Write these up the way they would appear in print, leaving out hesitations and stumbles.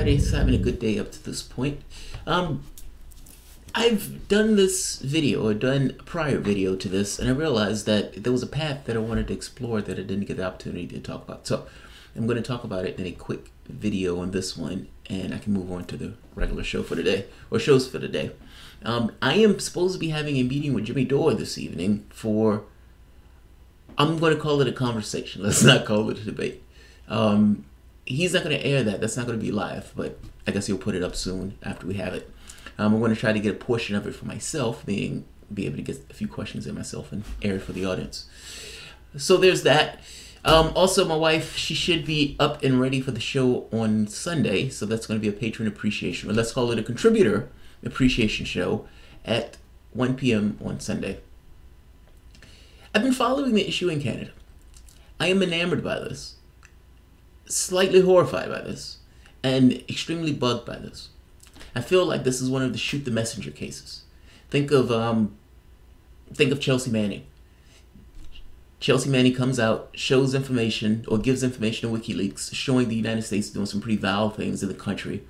everybody's having a good day up to this point. I've done this video, or done a prior video to this, and I realized that there was a path that I wanted to explore that I didn't get the opportunity to talk about. So I'm going to talk about it in a quick video on this one, and I can move on to the regular show for today, or shows for today. I am supposed to be having a meeting with Jimmy Dore this evening for, I'm going to call it a conversation. Let's not call it a debate. He's not going to air that. That's not going to be live, but I guess he'll put it up soon after we have it. I'm going to try to get a portion of it for myself, be able to get a few questions in myself and air it for the audience. So there's that. Also, my wife, she should be up and ready for the show on Sunday. So that's going to be a patron appreciation, or let's call it a contributor appreciation show at 1 p.m. on Sunday. I've been following the issue in Canada. I am enamored by this, slightly horrified by this, and extremely bugged by this. I feel like this is one of the shoot the messenger cases. Think of Chelsea Manning. Chelsea Manning comes out, shows information, or gives information to WikiLeaks, showing the United States doing some pretty vile things in the country.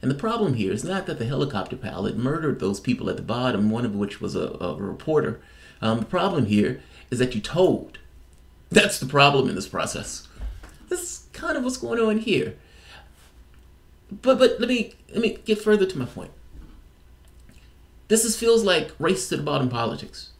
And the problem here is not that the helicopter pilot murdered those people at the bottom, one of which was a reporter. The problem here is that you told. That's the problem in this process. This is kind of what's going on here. But let me get further to my point. This feels like race to the bottom politics.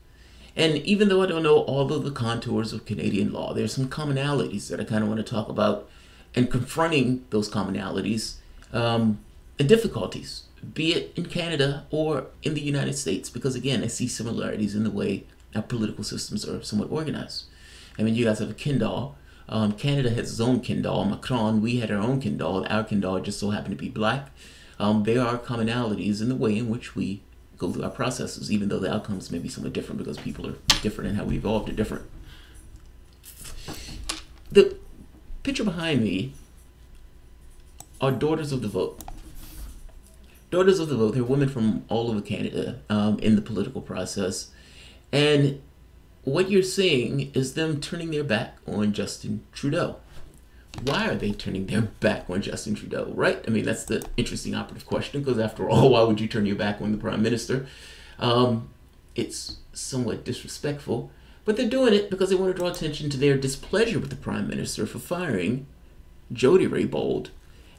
And even though I don't know all of the contours of Canadian law, there's some commonalities that I kind of want to talk about, and confronting those commonalities and difficulties, be it in Canada or in the United States, because again, I see similarities in the way our political systems are somewhat organized. I mean, you guys have a kin doll. Canada has its own kin doll, Macron. We had our own kin doll. Our kin doll just so happened to be black. There are commonalities in the way in which we go through our processes, even though the outcomes may be somewhat different because people are different and how we evolved are different. The picture behind me are Daughters of the Vote. Daughters of the Vote, they're women from all over Canada in the political process. And what you're seeing is them turning their back on Justin Trudeau. Why are they turning their back on Justin Trudeau, right? I mean, that's the interesting operative question, because after all, why would you turn your back on the Prime Minister? It's somewhat disrespectful, but they're doing it because they want to draw attention to their displeasure with the Prime Minister for firing Jody Raybould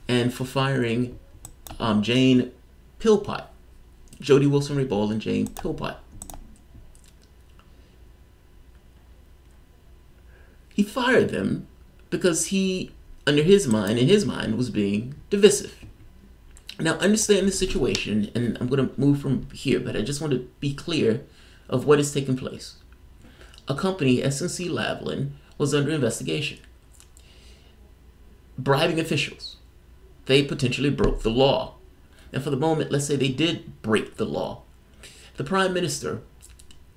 and for firing Jane Philpott, Jody Wilson-Raybould and Jane Philpott. He fired them because he, in his mind, was being divisive. Now, understand the situation, and I'm going to move from here, but I just want to be clear of what is taking place. A company, SNC-Lavalin, was under investigation, bribing officials. They potentially broke the law. And for the moment, let's say they did break the law. The Prime Minister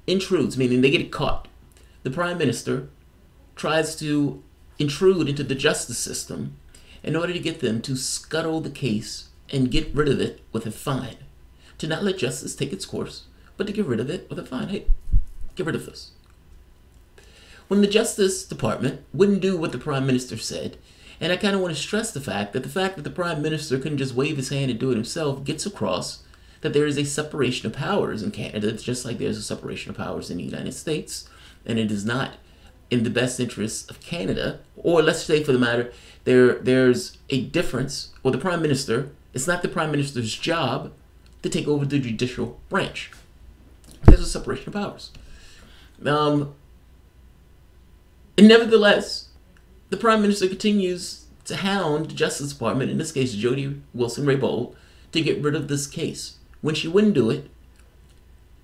intrudes, meaning they get caught. The Prime Minister tries to intrude into the justice system in order to get them to scuttle the case and get rid of it with a fine. To not let justice take its course, but to get rid of it with a fine. Hey, get rid of this. When the Justice Department wouldn't do what the Prime Minister said, and I kind of want to stress the fact that the Prime Minister couldn't just wave his hand and do it himself gets across that there is a separation of powers in Canada. It's just like there's a separation of powers in the United States, and it is not in the best interests of Canada, or let's say for the matter, there's a difference, or the Prime Minister, it's not the Prime Minister's job to take over the judicial branch. There's a separation of powers. And nevertheless, the Prime Minister continues to hound the Justice Department, in this case Jody Wilson-Raybould, to get rid of this case. When she wouldn't do it,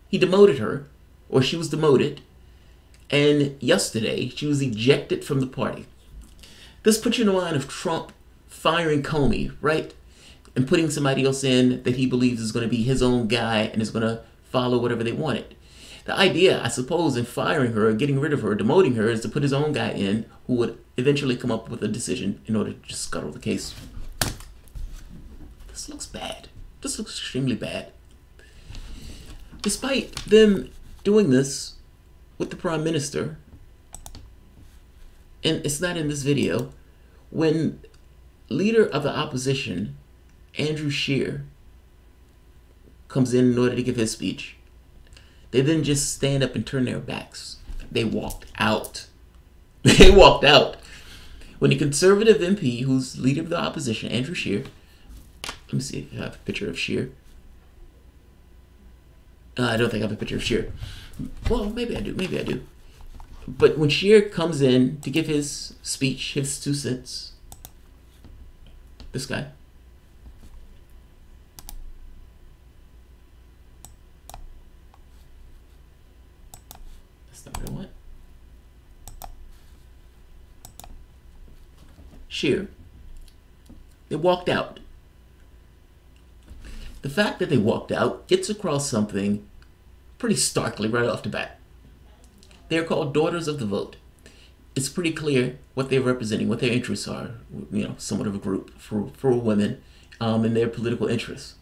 he demoted her, or she was demoted, and yesterday, she was ejected from the party. This puts you in the line of Trump firing Comey, right? And putting somebody else in that he believes is going to be his own guy and is going to follow whatever they wanted. The idea, I suppose, in firing her, getting rid of her, demoting her, is to put his own guy in who would eventually come up with a decision in order to just scuttle the case. This looks bad. This looks extremely bad. Despite them doing this with the Prime Minister, and it's not in this video, when leader of the opposition Andrew Scheer comes in order to give his speech, they didn't just stand up and turn their backs. They walked out. They walked out. When the Conservative MP, who's leader of the opposition, Andrew Scheer, let me see if I have a picture of Scheer. I don't think I have a picture of Scheer. Well, maybe I do. Maybe I do. But when Scheer comes in to give his speech, his 2 cents, this guy, that's not what I want. Scheer, they walked out. The fact that they walked out gets across something pretty starkly right off the bat. They're called Daughters of the Vote. It's pretty clear what they're representing, what their interests are, you know, somewhat of a group for women and their political interests.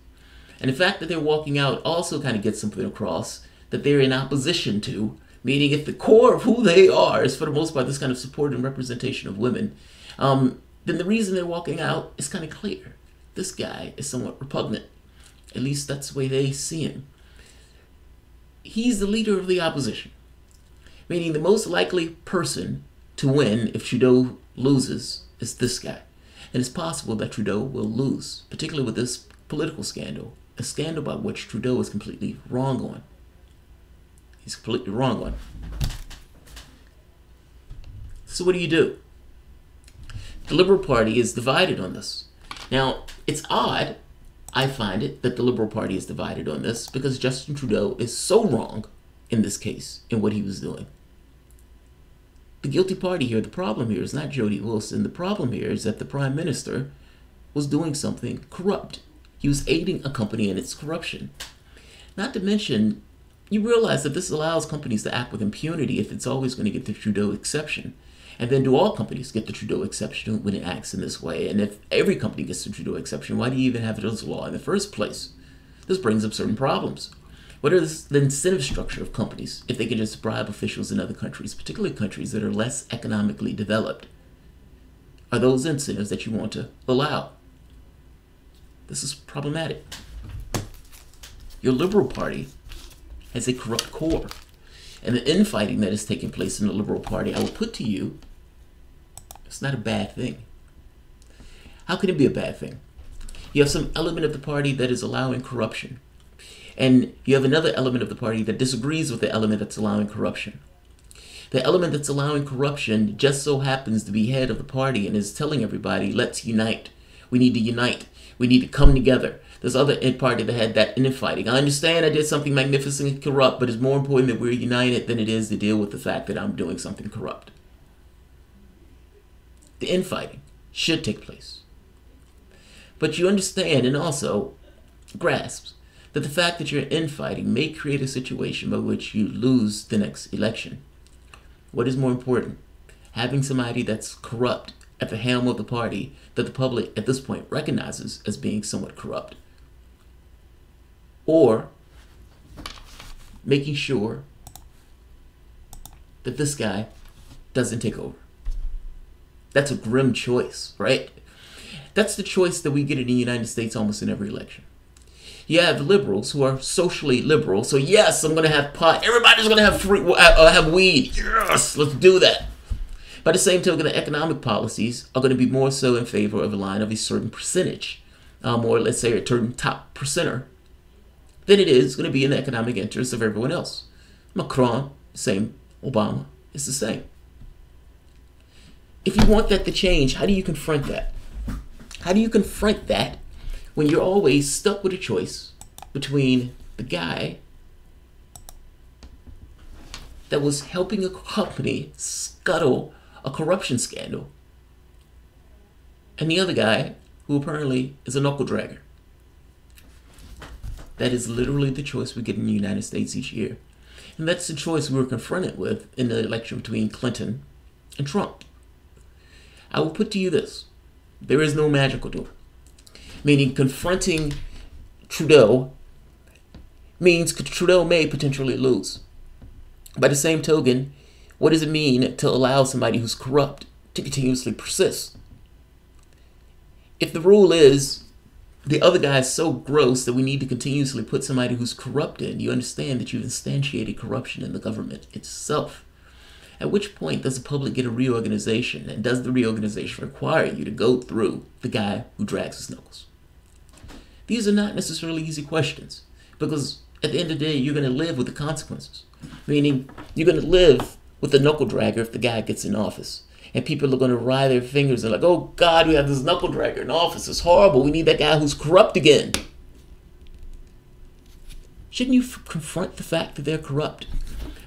And the fact that they're walking out also kind of gets something across that they're in opposition to, meaning if the core of who they are is for the most part this kind of support and representation of women, then the reason they're walking out is kind of clear. This guy is somewhat repugnant. At least that's the way they see him. He's the leader of the opposition, meaning the most likely person to win if Trudeau loses is this guy. And it's possible that Trudeau will lose, particularly with this political scandal, a scandal about which Trudeau is completely wrong on. He's completely wrong on. So what do? The Liberal Party is divided on this. Now, it's odd, I find it, that the Liberal Party is divided on this because Justin Trudeau is so wrong in this case in what he was doing. The guilty party here, the problem here is not Jody Wilson. The problem here is that the Prime Minister was doing something corrupt. He was aiding a company in its corruption. Not to mention, you realize that this allows companies to act with impunity if it's always going to get the Trudeau exception. And then do all companies get the Trudeau exception when it acts in this way? And if every company gets the Trudeau exception, why do you even have it as a law in the first place? This brings up certain problems. What is the incentive structure of companies if they can just bribe officials in other countries, particularly countries that are less economically developed? Are those incentives that you want to allow? This is problematic. Your Liberal Party has a corrupt core. And the infighting that is taking place in the Liberal Party, I will put to you, it's not a bad thing. How can it be a bad thing? You have some element of the party that is allowing corruption. And you have another element of the party that disagrees with the element that's allowing corruption. The element that's allowing corruption just so happens to be head of the party and is telling everybody, let's unite. We need to unite. We need to come together. There's other party that had that infighting. I understand I did something magnificent and corrupt, but it's more important that we're united than it is to deal with the fact that I'm doing something corrupt. The infighting should take place. But you understand and also grasp that the fact that you're infighting may create a situation by which you lose the next election. What is more important? Having somebody that's corrupt at the helm of the party that the public at this point recognizes as being somewhat corrupt, or making sure that this guy doesn't take over. That's a grim choice, right? That's the choice that we get in the United States almost in every election. You have liberals who are socially liberal, so yes, I'm going to have pot. Everybody's going to have weed. Yes, let's do that. By the same token, the economic policies are going to be more so in favor of a line of a certain percentage, or let's say a certain top percenter, than it is going to be in the economic interest of everyone else. Macron, same. Obama, it's the same. If you want that to change, how do you confront that? How do you confront that when you're always stuck with a choice between the guy that was helping a company scuttle a corruption scandal and the other guy who apparently is a knuckle dragger? That is literally the choice we get in the United States each year. And that's the choice we were confronted with in the election between Clinton and Trump. I will put to you this. There is no magical door. Meaning confronting Trudeau means Trudeau may potentially lose. By the same token, what does it mean to allow somebody who's corrupt to continuously persist? If the rule is the other guy is so gross that we need to continuously put somebody who's corrupt in. You understand that you've instantiated corruption in the government itself. At which point does the public get a reorganization? And does the reorganization require you to go through the guy who drags his knuckles? These are not necessarily easy questions, because at the end of the day, you're going to live with the consequences. Meaning, you're going to live with the knuckle dragger if the guy gets in office. And people are going to wry their fingers and like, oh God, we have this knuckle dragger in office. It's horrible. We need that guy who's corrupt again. Shouldn't you confront the fact that they're corrupt?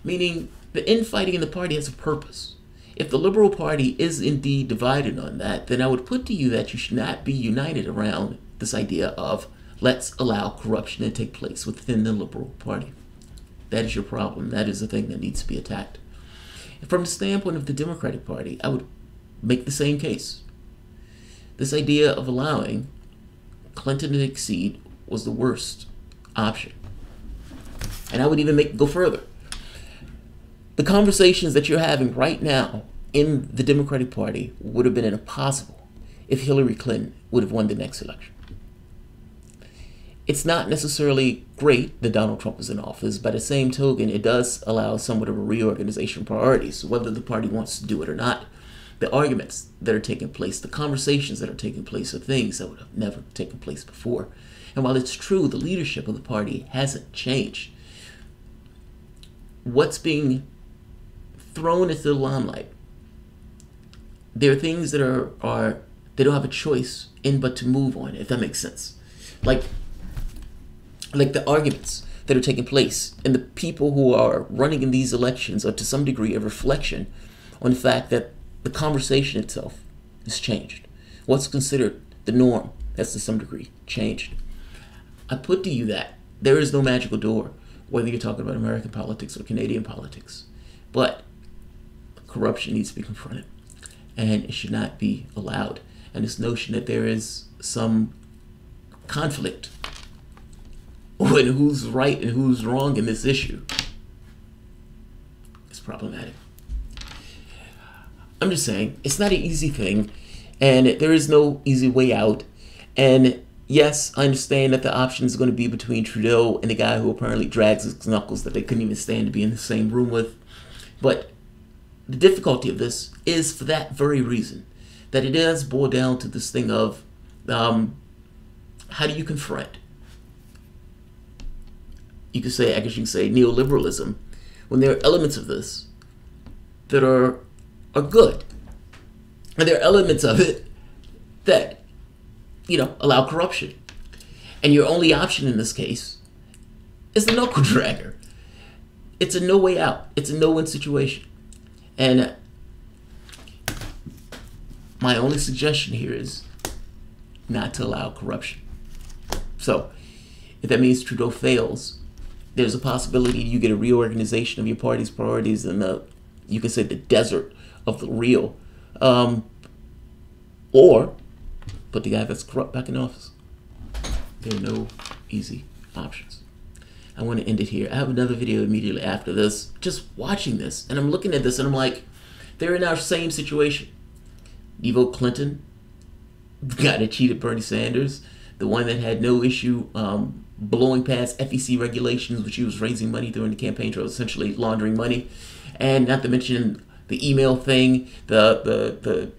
Meaning, the infighting in the party has a purpose. If the Liberal Party is indeed divided on that, then I would put to you that you should not be united around this idea of let's allow corruption to take place within the Liberal Party. That is your problem. That is the thing that needs to be attacked. From the standpoint of the Democratic Party, I would make the same case. This idea of allowing Clinton to succeed was the worst option. And I would even go further. The conversations that you're having right now in the Democratic Party would have been impossible if Hillary Clinton would have won the next election. It's not necessarily great that Donald Trump is in office. By the same token, it does allow somewhat of a reorganization of priorities, whether the party wants to do it or not. The arguments that are taking place, the conversations that are taking place are things that would have never taken place before. And while it's true the leadership of the party hasn't changed, what's being thrown into the limelight, there are things that are they don't have a choice in but to move on, if that makes sense. Like the arguments that are taking place and the people who are running in these elections are to some degree a reflection on the fact that the conversation itself has changed. What's considered the norm has to some degree changed. I put to you that there is no magical door, whether you're talking about American politics or Canadian politics, but corruption needs to be confronted and it should not be allowed. And this notion that there is some conflict on who's right and who's wrong in this issue is problematic. I'm just saying, it's not an easy thing, and there is no easy way out. And yes, I understand that the option is going to be between Trudeau and the guy who apparently drags his knuckles that they couldn't even stand to be in the same room with. But the difficulty of this is for that very reason, that it does boil down to this thing of how do you confront? I guess you can say neoliberalism, when there are elements of this that are good. And there are elements of it that, allow corruption. And your only option in this case is the knuckle dragger. It's a no way out. It's a no-win situation. And my only suggestion here is not to allow corruption. So, if that means Trudeau fails, there's a possibility you get a reorganization of your party's priorities in you can say the desert of the real, or put the guy that's corrupt back in office. There are no easy options. I want to end it here. I have another video immediately after this, just watching this, and I'm looking at this and I'm like, they're in our same situation. You vote Clinton, the guy that cheated Bernie Sanders, the one that had no issue blowing past FEC regulations, which he was raising money during the campaign trail, essentially laundering money, and not to mention the email thing, the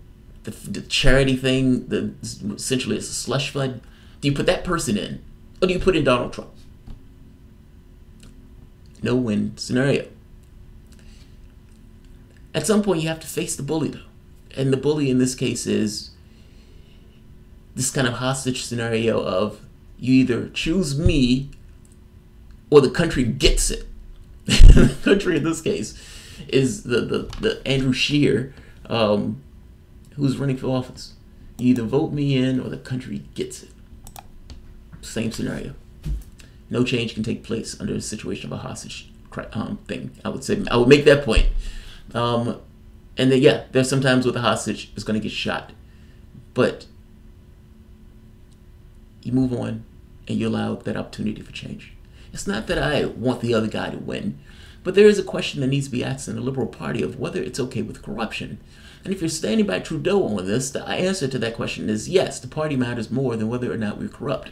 charity thing, essentially it's a slush fund. Do you put that person in, or do you put in Donald Trump? No win scenario. At some point, you have to face the bully, though, and the bully in this case is this kind of hostage scenario of you either choose me or the country gets it. The country in this case is the Andrew Scheer who's running for office. You either vote me in or the country gets it. Same scenario. No change can take place under a situation of a hostage thing. I would make that point. And then, yeah, there's sometimes where the hostage is going to get shot. But you move on and you allow that opportunity for change. It's not that I want the other guy to win, But there is a question that needs to be asked in the Liberal Party of whether it's okay with corruption. And if you're standing by Trudeau on this, the answer to that question is yes, the party matters more than whether or not we're corrupt.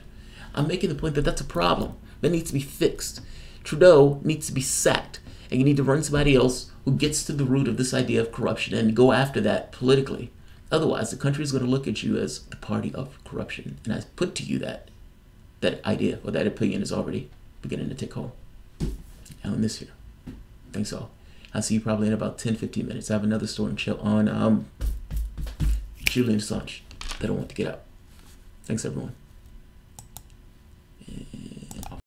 I'm making the point that that's a problem that needs to be fixed. Trudeau needs to be sacked, and you need to run somebody else who gets to the root of this idea of corruption and go after that politically. Otherwise, the country is going to look at you as the party of corruption. And I put to you that idea or that opinion is already beginning to take hold. And on this here. Thanks all. I'll see you probably in about 10-15 minutes. I have another story on Julian Assange that I want to get out. Thanks everyone.